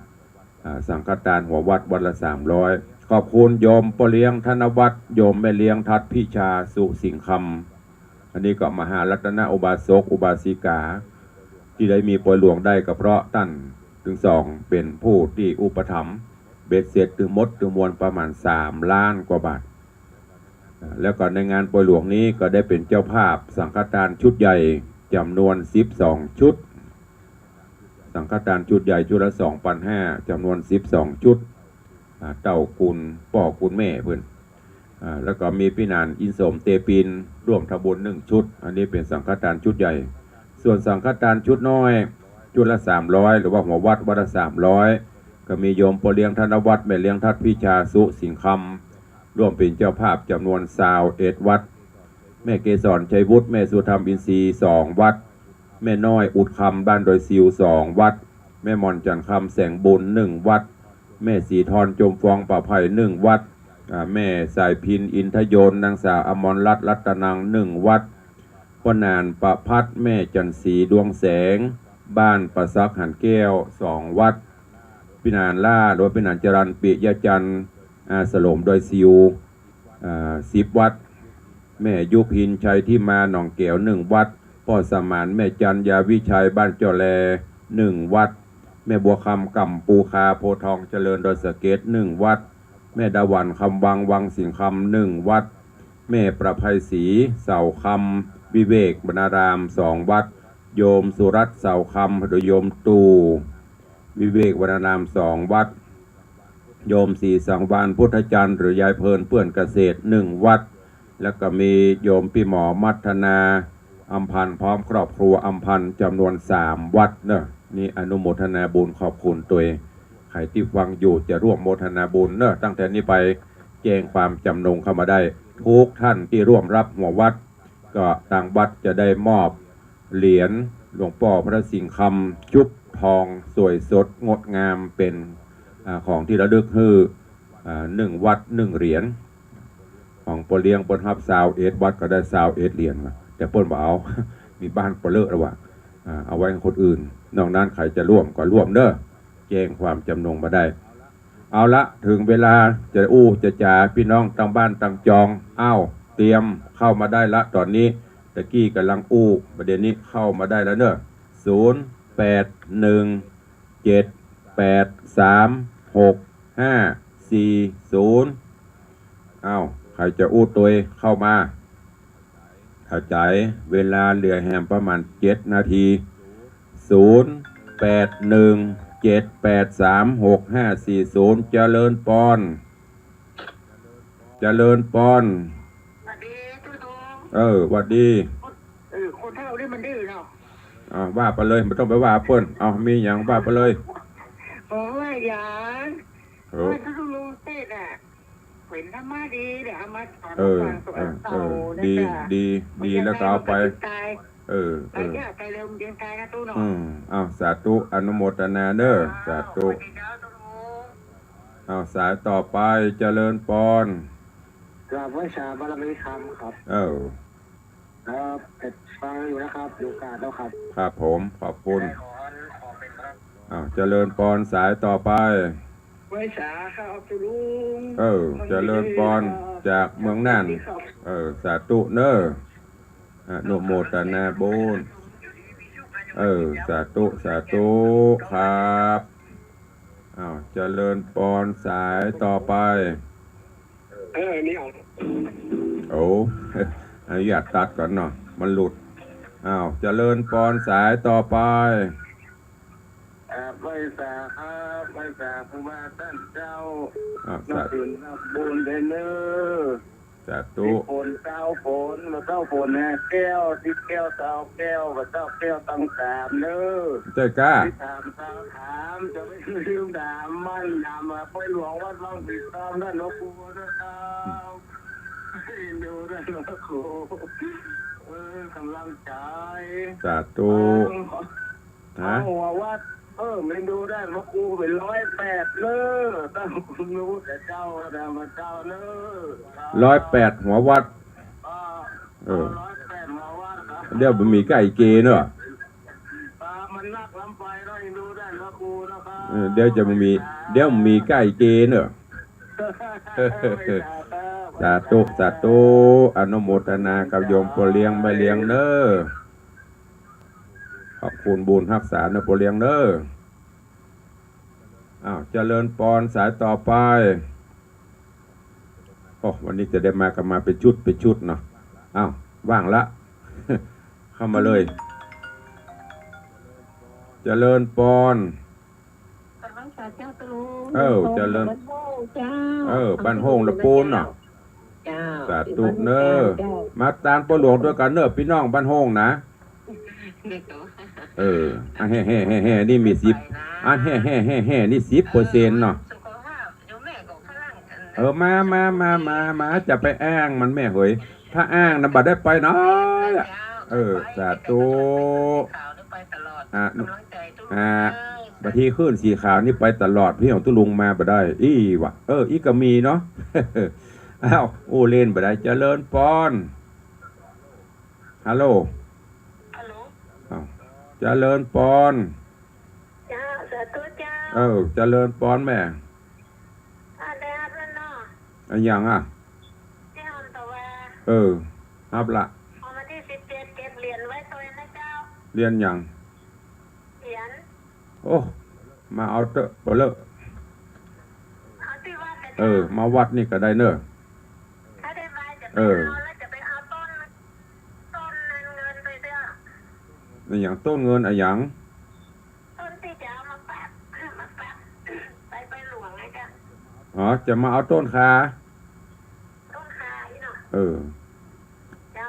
Speaker 1: สังฆทานหัววัดวัดละ300ขอบคุณโยมพ่อเลี้ยงธนวัฒน์โยมแม่เลี้ยงทัดพิชาสุสิงคำอันนี้ก็มหารัตนอุบาสกอุบาสิกาที่ได้มีป่วยหลวงได้ก็เพราะท่านถึง2เป็นผู้ที่อุปถัมภ์เบ็ดเสร็จถึงมดถึงมวลประมาณ3 ล้านกว่าบาทแล้วก็ในงานป่วยหลวงนี้ก็ได้เป็นเจ้าภาพสังฆทานชุดใหญ่จำนวน12 ชุดสังฆทานชุดใหญ่ชุดละ 2,500 จำนวน12 ชุด เต้ากุลป่อกุลแม่เพื่อนแล้วก็มีพี่นานอินสมเตปินร่วมทำบุญ1 ชุดอันนี้เป็นสังฆทานชุดใหญ่ส่วนสังฆทานชุดน้อยชุดละ300หรือว่าหัววัดวัดละ300ก็มีโยมปเลี้ยงธนวัฒน์แม่เลี้ยงทัดพิชาสุสิงห์คำร่วมเป็นเจ้าภาพจำนวน21 วัดแม่เกศรชัยวุฒิแม่สุธรรมอินทรีย์2 วัดแม่น้อยอุดคำบ้านโดยซิว2 วัดแม่มอนจันทร์คำแสงบุญ1 วัดแม่สีทรจมฟองป่าไผ่1 วัดแม่สายพินอินทโยนนางสาวอมรรัตน์รัตนัง1 วัดพ่อนานประพัดแม่จันทร์ศรีดวงแสงบ้านประซักหันแก้ว2 วัดพี่นานล่าโดยพี่นานจรันปิยจันทร์สลมโดยซิว10 วัดแม่ยุพินชัยที่มาหนองแก้ว1 วัดพ่อสมานแม่จันยาวิชัยบ้านจอแล1 วัดแม่บัวคำก่ำปูคาโพทองเจริญโดยสเกต1 วัดแม่ดาวันคำวังวังสิงคำ1 วัดแม่ประภัยศรีเสาคำวิเวกบรรณาราม2 วัดโยมสุรัตน์เสาคำโดยโยมตูวิเวกบรรณาราม2 วัดโยมศรีสังวานพุทธจันทร์หรือยายเพลินเพื่อนเกษตร1 วัดแล้วก็มีโยมพี่หมอมัทนาอัมพันธ์พร้อมครอบครัวอัมพันธ์จำนวน3 วัดเนอะนี่อนุโมทนาบุญขอบคุณตัวเองใครที่ฟังอยู่จะร่วมโมทนาบุญเนอะตั้งแต่นี้ไปแจ้งความจำนงเข้ามาได้ทุกท่านที่ร่วมรับหัววัดก็ทางวัดจะได้มอบเหรียญหลวงพ่อพระสิงห์คำชุบทองสวยสดงดงามเป็นของที่ระลึกคือ1 วัด1 เหรียญของปเลี้ยงปนฮับ21 วัดก็ได้21 เหรียญแต่เปิ้ลบอกเอา มีบ้านปเลอะระหว่างเอาไว้คนอื่นนอกนั้นใครจะร่วมก็ร่วมเด้อแจ้งความจำนงมาได้เอาละถึงเวลาจะจะจ่าพี่น้องตั้งบ้านตั้งจองเตรียมเข้ามาได้ละตอนนี้ตะกี้กำลังประเด็นนี้เข้ามาได้แล้วเนอะ0817836540ใครจะตัวเข้ามาเข้าใจเวลาเหลือแหมประมาณ7 นาที0817836540เจริญปอนเจริญปอน
Speaker 2: สวัสดีตุ้ย
Speaker 1: หวัดดี
Speaker 2: คนเท่านี่มันดื้อเนาะ
Speaker 1: ว่าไปเลยไม่ต้องไปว่าเพิ่นมีอย่างว่าไปเลย
Speaker 2: ว่าอย่างว่าตุ้ยลุงเต้น่ะเห็นธรรมะดีเดี๋ยวเอามาสอน
Speaker 1: ดีแล้วก็เอาไป
Speaker 2: ไปเร็วเดียนตายนะตู้เนาะ
Speaker 1: สาธุอนุโมทนาเด้อสาธุสายต่อไปเจริญปอน
Speaker 2: กราบไหว้ชาบารมีคำครับครับฟังอยู่นะครับดูการแล้วครับ
Speaker 1: ครับผมขอบคุณเจริญปอนสายต่อไป
Speaker 2: ไหว้ชาครับตุลุง
Speaker 1: เจริญปอนจากเมืองน่านสาธุเนออนุโมทนาบุญสาธุครับเจริญปอนสายต่อไป
Speaker 2: นี่
Speaker 1: อนุญาตตัดก่อนเนาะมันหลุดเจริญปอนสายต่อไป
Speaker 2: ไหว้สาครับไหว้สาครูบาท่านเจ้านับถือนับบุญเลยเนอ
Speaker 1: สาธุ
Speaker 2: ฝนเจ้าฝนมาเจ้าฝนนะแก้วที่แก้วเจ้าแก้วมาเจ้าแก้วตั้ง3เนอ
Speaker 1: เจ้าก้า
Speaker 2: ถามจะไม่ลืมถามมันนำมาไปหลวงวัดบางปีตามด้านหลวงปู่นะครับดูด้านหลวงปู่กำลังใจ
Speaker 1: สาธุ
Speaker 2: หัววัดไม่ดูได้หลวงปู่เป็น108เนอตั้งคุณรู้แต่เจ้าแต่มาเจ้าเนอ
Speaker 1: 108หัววัด
Speaker 2: 108หัววัด
Speaker 1: เดี๋ยวมันมีไก่เกเนอะ
Speaker 2: มันนักลำไปเราดูได้หลวงปู่นะครับ
Speaker 1: เดี๋ยวมันมีไก่เกเนอะสาธุอนุโมทนากับโยมโปเลี้ยงไม่เลี้ยงเนอขอบคุณบุญรักษาเนอโปเลี้ยงเนอเจริญปอนสายต่อไปวันนี้จะได้มากันมาเป็นชุดเนาะว่างละ เข้ามาเลยเจริญปอน
Speaker 2: เจริญ
Speaker 3: เจ้า
Speaker 1: บ้านโฮงละปูนเนาะ
Speaker 3: เจ้า
Speaker 1: สาธุเนอมาตานประหลวงด้วยกันเนอพี่น้องบ้านโฮงนะอันแห่นี่มี10อันแห่นี่10%เนาะมาจะไปอ้างมันแม่เฮ้ยถ้าอ้างน่ะบ่ได้ไปน้อยสาธุบัดทีขึ้นสีขาวนี่ไปตลอดพี่ของตุลุงมาบ่ได้ว่ะอีก็มีเนาะ อ้าวโอ้เล่นบ่ได้เจริญปอนฮัลโหลเจริญปอน
Speaker 3: เจ้าสาธุเจ้า
Speaker 1: เจริญปอนแม่
Speaker 3: ได้รับแล้วเนาะ
Speaker 1: อันยัง
Speaker 3: ที่ห้องตะว
Speaker 1: ารับละ
Speaker 3: วันที่17เก็บเหรียญไว้ตัวนะเจ้า
Speaker 1: เรียนยัง
Speaker 3: เหรียญ
Speaker 1: โอ้มาเอาเตอะเปล่า
Speaker 3: เอาที่วัด
Speaker 1: มาวัดนี่ก็ได้เนอะ
Speaker 3: ถ้าได้มาจะไปเอาแล้วจะไปเอาต้นเงินไปเด้อ
Speaker 1: ในอย่างต้นเงินอะไรอย่าง
Speaker 3: ต้นที่จะเอามาแปะไปหลวงไงจ้ะ
Speaker 1: จะมาเอาต้นคา
Speaker 3: นี่เนาะเจ้า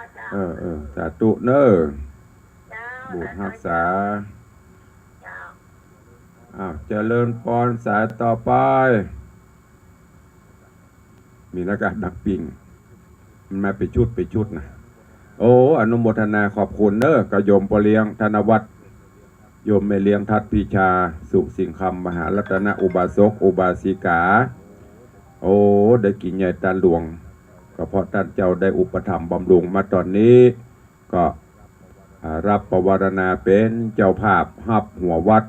Speaker 1: สาธุเนอะบุญรักษาเจริญพรสายต่อไปมีนักการดักปิงมันมาไปชุดนะอนุโมทนาขอบคุณเนอะกระยมปเลียงธนวัฒน์โยมแม่เลี้ยงทัดปีชาสุสิงคำมหารัตนอุบาสกอุบาสิกาได้กินใหญ่ตาหลวงก็เพราะท่านเจ้าได้อุปถัมภ์บำรุงมาตอนนี้ก็รับประวารณาเป็นเจ้าภาพหับหัววัด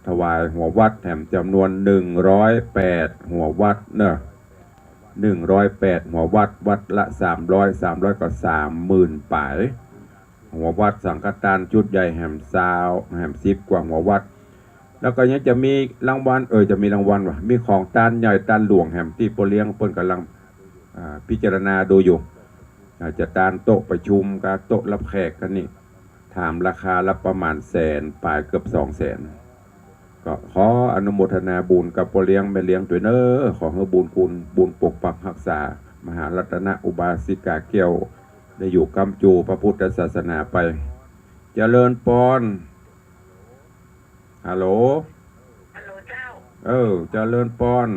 Speaker 1: ถวายหัววัดแถมจำนวน108หัววัดเนอะ108หัววัดละ300ก็30,000ป่ายหัววัดสังฆทานชุดใหญ่แหม10กว่าหัววัดแล้วก็ยังจะมีรางวัลจะมีรางวัลมีของตานใหญ่ตานหลวงแหมที่โปเลี้ยงเพิ่นกำลังพิจารณาดูอยู่จะตานโต๊ะประชุมกับโต๊ะรับแขกกันนี่ถามราคาละประมาณ100,000ป่ายเกือบ200,000ก็ขออนุโมทนาบุญกับโปเลี้ยงแม่เลี้ยงตัวเนอขอให้บุญคุณบุญปกปักรักษามหารัตนอุบาสิกาเกี่ยวได้อยู่กำจูพระพุทธศาสนาไปเจริญปอนฮัลโหล
Speaker 3: เจ้า
Speaker 1: เจริญปอน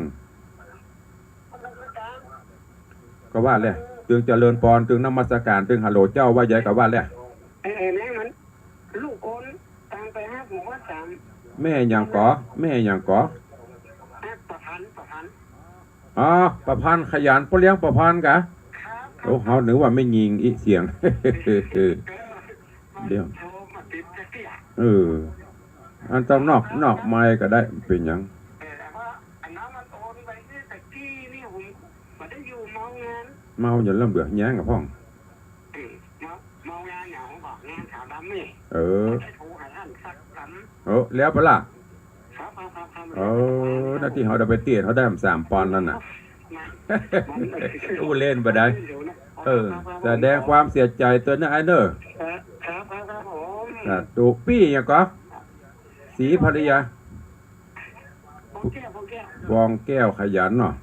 Speaker 1: ก็ว่าเลยตึงเจริญปอนตึงนมัสการตึงฮัลโหลเจ้าว่าใหญ่กับว่าเลย
Speaker 2: แม่มันลูกคนตามไป5 ผมว่า3
Speaker 1: แม่ยังก่อ
Speaker 2: ประพัน
Speaker 1: ประพันขยันปเลี้ยงประพันกะเฮานึกว่าไม่ยิงอีเสียงเดี๋ยวอันต้องนอกไม้ก็ได้เป็นหยังเมาอย่าลำเบื่อแย้งกับพ่องแล้วปะล่ะหน้าที่เขาได้ไปเตี้ยเขาได้3 ปอนด์นั่นน่ะเล่นไปได้แสดงความเสียใจตัวนั้นไอ้เนอะตูปี้ยังก็สีภรรยาบองแก้วขยันเนาะ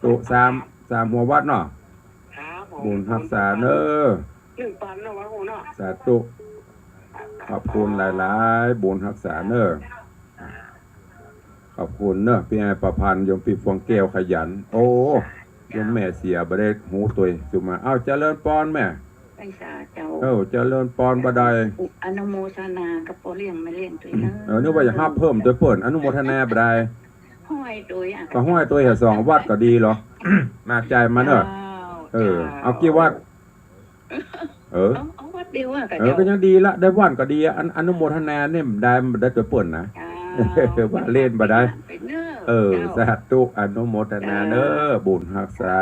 Speaker 1: ตู3หัววัดเนาะบุญรักษาเนอะสาธุขอบคุณหลายๆบุญรักษาเนอะขอบคุณเนอะพี่ไอ้ประพันธ์ยมพี่ฟวงแก้วขยันยมแม่เสียบ่ได้หูตัวสุมาเจริญปอนแม่
Speaker 3: ไปสาเจ้า
Speaker 1: เจริญปอนบ่ได้
Speaker 3: อนุโมทนากับโปเลี้ยงมาเลี้ยงตัวเน
Speaker 1: อะนึกว่าจะห้าเพิ่มตัวเปิ่นอนุโมทนาบ่ได้
Speaker 3: ห้อยตัว
Speaker 1: ก็ห้อยตัว2 วัดก็ดีเหรอมากใจมาเนอะเอากี่วัด
Speaker 3: เอาวัดเดียว
Speaker 1: ก็ยังดีละได้วันก็ดีอนุโมทนาเนี่ยได้ตัวเปิ่นนะว่าเล่นบ่ได้สาธุอนุโมทนาเนอะบุญรักษา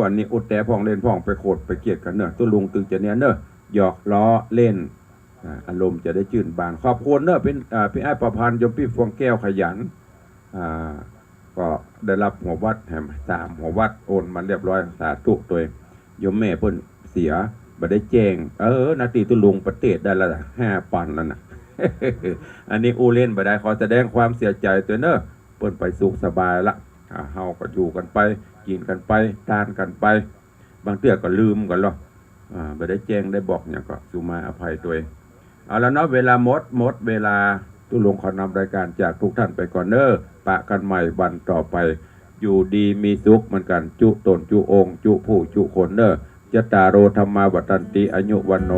Speaker 1: วันนี้อุดแต่พ่องเล่นพ่องไปโคตรไปเกียดกันเนอะตัวลุงตึงจะเนี้ยเนอะหยอกล้อเล่นอารมณ์จะได้ชื่นบานขอบคุณเนอะเป็นพี่ไอ้ประพันธ์ยมพี่ฟวงแก้วขยันก็ได้รับหัววัดแถม3 หัววัดโอนมาเรียบร้อยสาธุตัวเองยมแม่เพิ่นเสียบ่ได้แจ้งนาทีตัวลุงประเทศได้ละ5 ปอนด์แล้วนะ อันนี้อูเล่นไปได้ขอแสดงความเสียใจตัวเนอะเปิ้นไปสุขสบายละเฮาก็อยู่กันไปกินกันไปทานกันไปบางเตื้อก็ลืมกันหรอกไม่ได้แจ้งได้บอกเนี่ยก็สุมาอภัยตัวเองเอาแล้วเนาะเวลาหมดเวลาตุลงขอนำรายการจากทุกท่านไปก่อนเนอะปะกันใหม่วันต่อไปอยู่ดีมีสุขเหมือนกันจุตนจุองค์จุผู้จุคนเนอะยตาโรธรรมาวัตันติอายุวันโน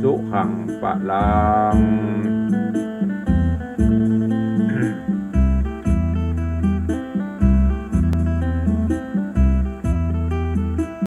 Speaker 1: สุขังปะลัง